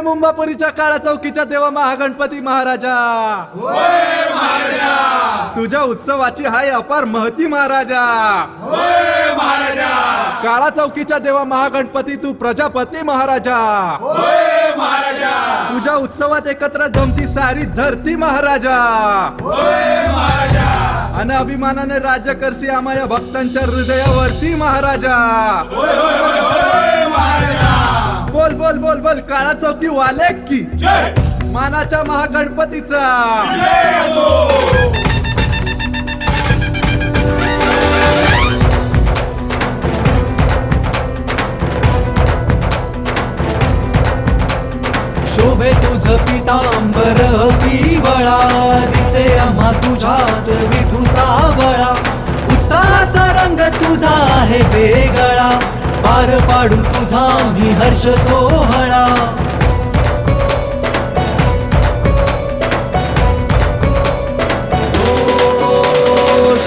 मुंबापुरीच्या काळा चौकीच्या देवा महागणपती महाराजा, तुझ्या उत्सवाची हाय अपार महती महाराजा. काळा चौकीच्या देवा महागणपती तू प्रजापती महाराजा. तुझ्या उत्सवात एकत्र जमती सारी धरती महाराजा. आणि अभिमानाने राज्य करसी आम्हा या भक्तांच्या हृदयावरती महाराजा. बोल बोल बोल बोल काळा चौकी वाले की मानाच्या महागणपतीचा. शोभे तुझ पितांबर पिवळा, दिसे आम्हा तुझ्यात विठू सावळा. उत्साहाचा रंग तुझा आहे वेगळा, पार पाडू तुझा मी हर्ष सोहळा.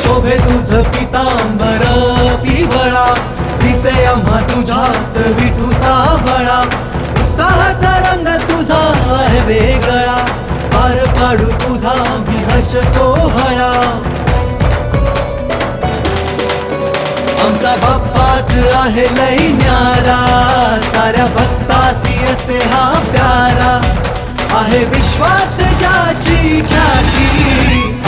शोभे तुझ पितांबर पिवळा, दिसे आम्हा तुझ्यात विठू सावळा. उत्साहाचा रंग तुझा आहे वेगळा, पार पाडू तुझा मी हर्ष सोहळा. आमचा बाप्पाच आहे लई न्यारा, साऱ्या भक्तासी असे हा प्यारा. आहे विश्वात ज्याची ख्याती,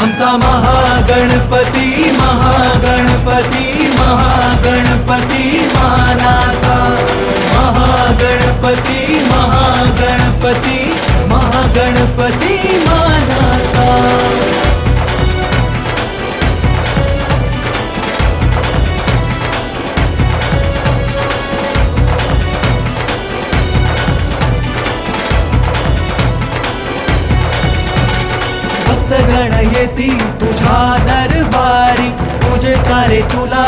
आमचा महागणपती महागणपती महागणपती मानाचा. महागणपती महागणपती महागणपती मानाचा. भक्तगण येती तुझ्या दरबारी, तुझे सारे तुला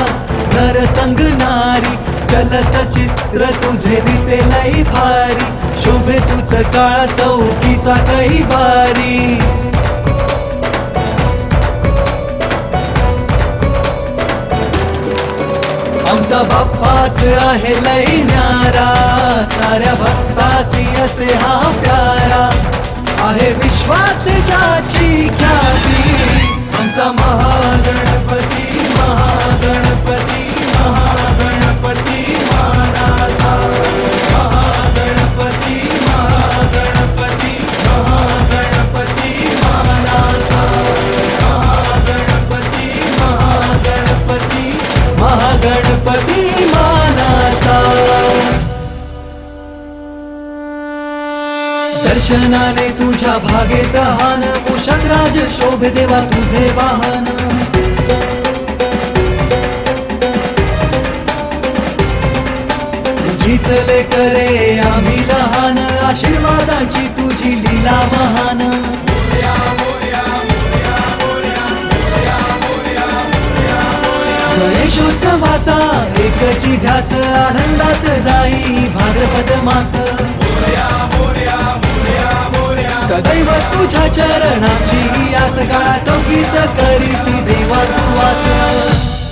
नर संगनारी. चलत चित्र तुझे दिसे लई भारी, शोभे तुझ काळा चौकीचा कैवारी. आमचा बाप्पाच आहे लई न्यारा, साऱ्या भक्तासी असे हा प्यारा. आहे विश्वात ज्याची ख्याती, आमचा महागणपती महागणपती महागणपती मानाचा. महागणपती महागणपती महागणपती मानाचा. महागणपती महागणपती महागणपती मानाचा. दर्शनाने तुझ्या भागेत हान, मूषकराज शोभे देवा तुझे वाहन. तुझीच लेकरे आम्ही लहान, आशीर्वादाची तुझी लीला महान. गणेशोत्सवाचा एकची ध्यास, आनंदात जाई भाद्रपद मास. सदैव तुझ्या चरणाची आस, काळा चौकीत करीसी देवा तू वास.